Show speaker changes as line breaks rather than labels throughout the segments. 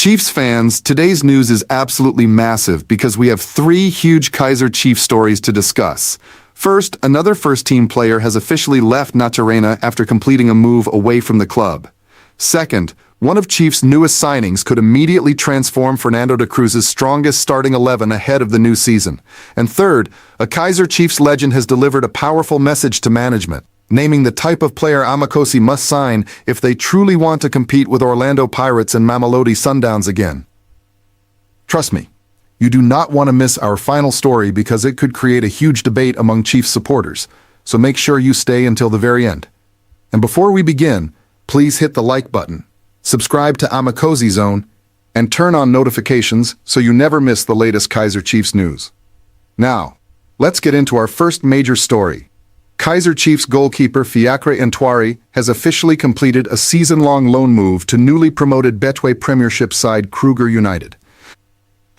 Chiefs fans, today's news is absolutely massive because we have three huge Kaizer Chiefs stories to discuss. First, another first-team player has officially left Ntwari after completing a move away from the club. Second, one of Chiefs' newest signings could immediately transform Fernando de Cruz's strongest starting 11 ahead of the new season. And third, a Kaizer Chiefs legend has delivered a powerful message to management, naming the type of player Amakhosi must sign if they truly want to compete with Orlando Pirates and Mamelodi Sundowns again. Trust me, you do not want to miss our final story because it could create a huge debate among Chiefs supporters, so make sure you stay until the very end. And before we begin, please hit the like button, subscribe to Amakhosi Zone, and turn on notifications so you never miss the latest Kaizer Chiefs news. Now, let's get into our first major story. Kaizer Chiefs goalkeeper Fiacre Ntwari has officially completed a season-long loan move to newly promoted Betway Premiership side Kruger United.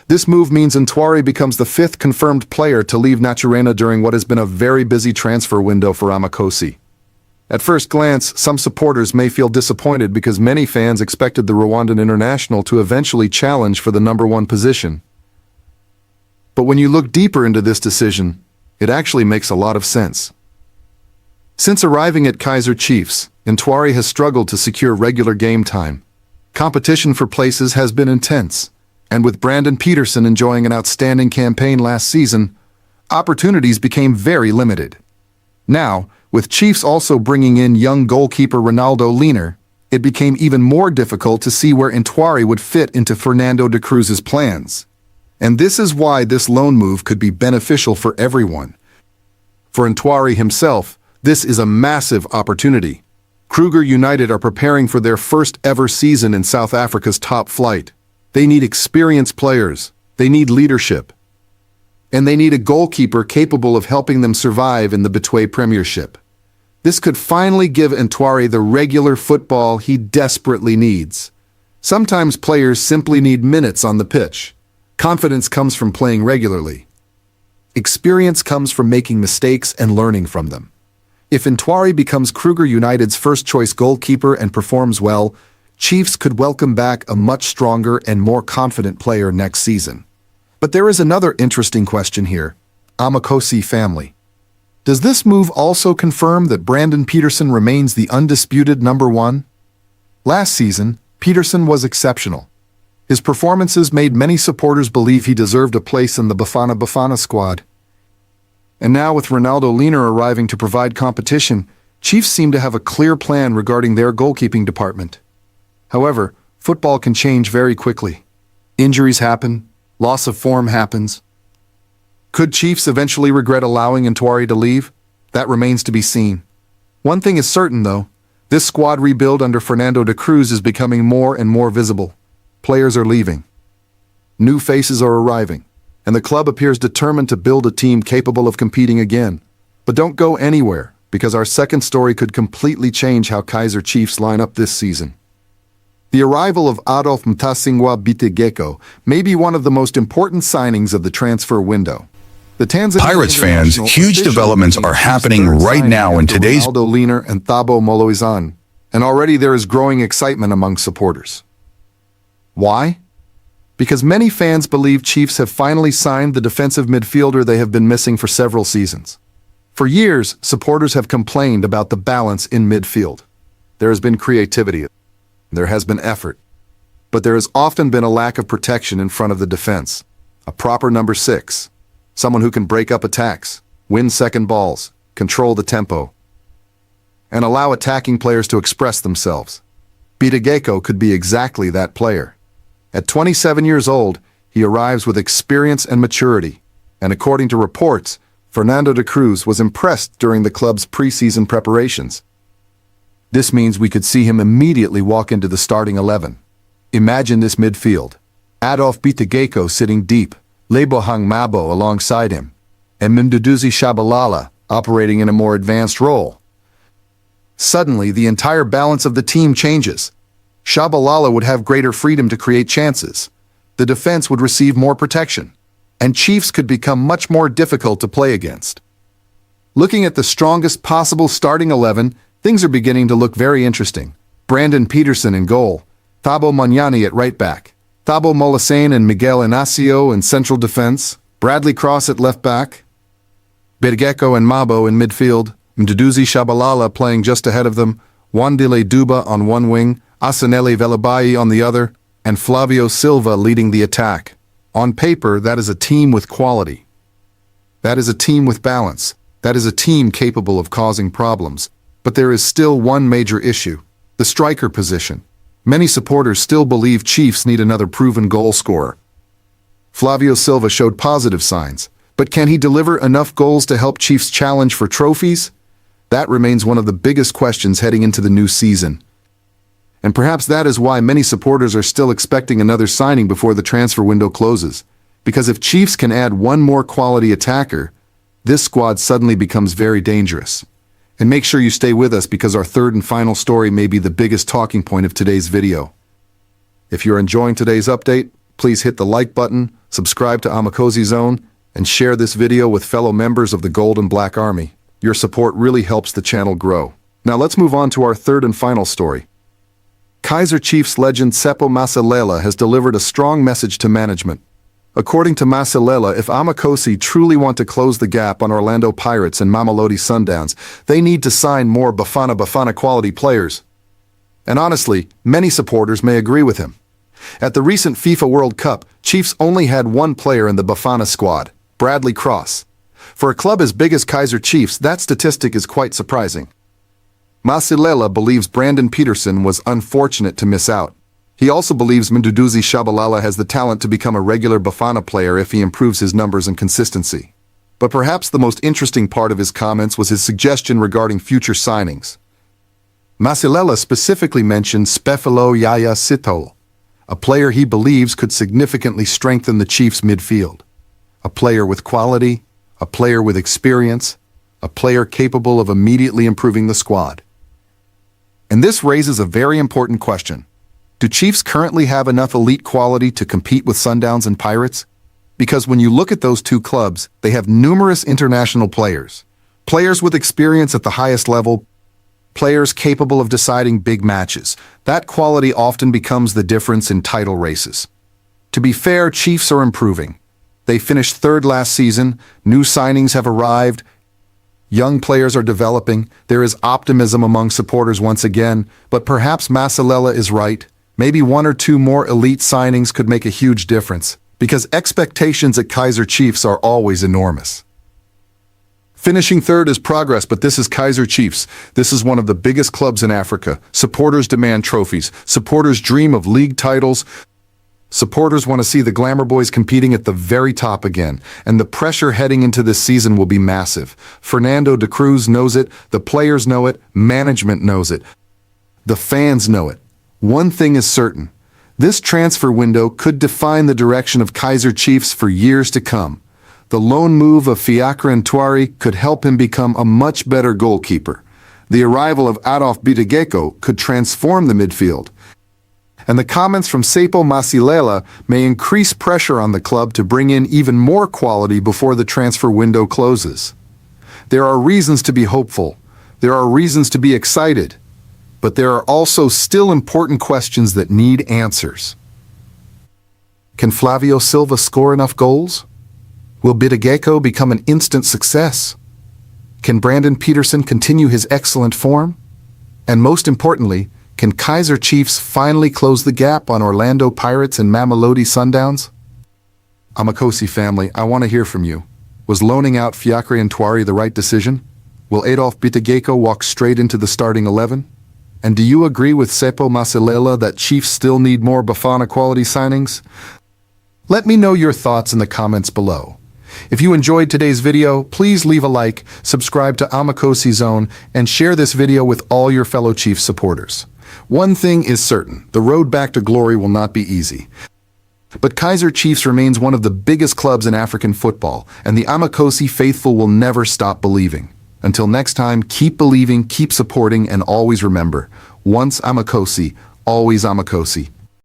This move means Ntwari becomes the fifth confirmed player to leave Ntwari during what has been a very busy transfer window for Amakhosi. At first glance, some supporters may feel disappointed because many fans expected the Rwandan international to eventually challenge for the #1 position. But when you look deeper into this decision, it actually makes a lot of sense. Since arriving at Kaizer Chiefs, Ntwari has struggled to secure regular game time. Competition for places has been intense, and with Brandon Peterson enjoying an outstanding campaign last season, opportunities became very limited. Now, with Chiefs also bringing in young goalkeeper Ronaldo Liner, it became even more difficult to see where Ntwari would fit into Fernando de Cruz's plans. And this is why this loan move could be beneficial for everyone. For Ntwari himself, this is a massive opportunity. Kruger United are preparing for their first ever season in South Africa's top flight. They need experienced players, they need leadership, and they need a goalkeeper capable of helping them survive in the Betway Premiership. This could finally give Ntwari the regular football he desperately needs. Sometimes players simply need minutes on the pitch. Confidence comes from playing regularly. Experience comes from making mistakes and learning from them. If Ntwari becomes Kruger United's first-choice goalkeeper and performs well, Chiefs could welcome back a much stronger and more confident player next season. But there is another interesting question here. Amakhosi family. Does this move also confirm that Brandon Peterson remains the undisputed #1? Last season, Peterson was exceptional. His performances made many supporters believe he deserved a place in the Bafana squad. And now with Ronaldo Liner arriving to provide competition, Chiefs seem to have a clear plan regarding their goalkeeping department. However, football can change very quickly. Injuries happen, loss of form happens. Could Chiefs eventually regret allowing Ntwari to leave? That remains to be seen. One thing is certain though, this squad rebuild under Fernando de Cruz is becoming more and more visible. Players are leaving. New faces are arriving, and the club appears determined to build a team capable of competing again. But don't go anywhere, because our second story could completely change how Kaizer Chiefs line up this season. The arrival of Adolf Bitegeko may be one of the most important signings of the transfer window. The Tanzania
Pirates fans, huge developments are happening right now in today's
Ronaldo Liner and Thabo Moloizan, and already there is growing excitement among supporters. Why? Because many fans believe Chiefs have finally signed the defensive midfielder they have been missing for several seasons. For years, supporters have complained about the balance in midfield. There has been creativity. There has been effort, but there has often been a lack of protection in front of the defense. A proper #6, someone who can break up attacks, win second balls, control the tempo, and allow attacking players to express themselves. Bitegeko could be exactly that player. At 27 years old, he arrives with experience and maturity, and according to reports, Fernando de Cruz was impressed during the club's preseason preparations. This means we could see him immediately walk into the starting 11. Imagine this midfield. Adolf Bitegeko sitting deep, Lebohang Mabo alongside him, and Mduduzi Shabalala operating in a more advanced role. Suddenly, the entire balance of the team changes. Shabalala would have greater freedom to create chances. The defense would receive more protection, and Chiefs could become much more difficult to play against. Looking at the strongest possible starting 11, things are beginning to look very interesting. Brandon Peterson in goal, Thabo Manyani at right back, Thabo Molasane and Miguel Inacio in central defense, Bradley Cross at left back, Bitegeko and Mabo in midfield, Mduduzi Shabalala playing just ahead of them, Wandile Duba on one wing, Asanele Velabayi on the other, and Flavio Silva leading the attack. On paper, that is a team with quality. That is a team with balance. That is a team capable of causing problems. But there is still one major issue: the striker position. Many supporters still believe Chiefs need another proven goal scorer. Flavio Silva showed positive signs, but can he deliver enough goals to help Chiefs challenge for trophies? That remains one of the biggest questions heading into the new season. And perhaps that is why many supporters are still expecting another signing before the transfer window closes. Because if Chiefs can add one more quality attacker, this squad suddenly becomes very dangerous. And make sure you stay with us because our third and final story may be the biggest talking point of today's video. If you're enjoying today's update, please hit the like button, subscribe to Amakhosi Zone, and share this video with fellow members of the Gold and Black Army. Your support really helps the channel grow. Now let's move on to our third and final story. Kaizer Chiefs legend Seppo Masilela has delivered a strong message to management. According to Masilela, if Amakhosi truly want to close the gap on Orlando Pirates and Mamelodi Sundowns, they need to sign more Bafana quality players. And honestly, many supporters may agree with him. At the recent FIFA World Cup, Chiefs only had one player in the Bafana squad, Bradley Cross. For a club as big as Kaizer Chiefs, that statistic is quite surprising. Masilela believes Brandon Peterson was unfortunate to miss out. He also believes Mduduzi Shabalala has the talent to become a regular Bafana player if he improves his numbers and consistency. But perhaps the most interesting part of his comments was his suggestion regarding future signings. Masilela specifically mentioned Spefalo Yaya Sithole, a player he believes could significantly strengthen the Chiefs' midfield. A player with quality, a player with experience, a player capable of immediately improving the squad. And this raises a very important question. Do Chiefs currently have enough elite quality to compete with Sundowns and Pirates? Because when you look at those two clubs, they have numerous international players. Players with experience at the highest level, players capable of deciding big matches. That quality often becomes the difference in title races. To be fair, Chiefs are improving. They finished third last season, new signings have arrived, young players are developing, there is optimism among supporters once again, but perhaps Masilela is right. Maybe one or two more elite signings could make a huge difference, because expectations at Kaizer Chiefs are always enormous. Finishing third is progress, but this is Kaizer Chiefs. This is one of the biggest clubs in Africa. Supporters demand trophies. Supporters dream of league titles. Supporters want to see the Glamour Boys competing at the very top again, and the pressure heading into this season will be massive. Fernando de Cruz knows it, the players know it, management knows it, the fans know it. One thing is certain, this transfer window could define the direction of Kaizer Chiefs for years to come. The loan move of Fiacre and Ntwari could help him become a much better goalkeeper. The arrival of Adolf Bitegeko could transform the midfield. And the comments from Seppo Masilela may increase pressure on the club to bring in even more quality before the transfer window closes. There are reasons to be hopeful. There are reasons to be excited. But there are also still important questions that need answers. Can Flavio Silva score enough goals? Will Bitegeko become an instant success? Can Brandon Peterson continue his excellent form? And most importantly, can Kaizer Chiefs finally close the gap on Orlando Pirates and Mamelodi Sundowns? Amakhosi family, I want to hear from you. Was loaning out Fiacre and Ntwari the right decision? Will Adolf Bitegeko walk straight into the starting 11? And do you agree with Seppo Masilela that Chiefs still need more Bafana quality signings? Let me know your thoughts in the comments below. If you enjoyed today's video, please leave a like, subscribe to Amakhosi Zone, and share this video with all your fellow Chiefs supporters. One thing is certain, the road back to glory will not be easy. But Kaizer Chiefs remains one of the biggest clubs in African football, and the Amakhosi faithful will never stop believing. Until next time, keep believing, keep supporting, and always remember, once Amakhosi, always Amakhosi.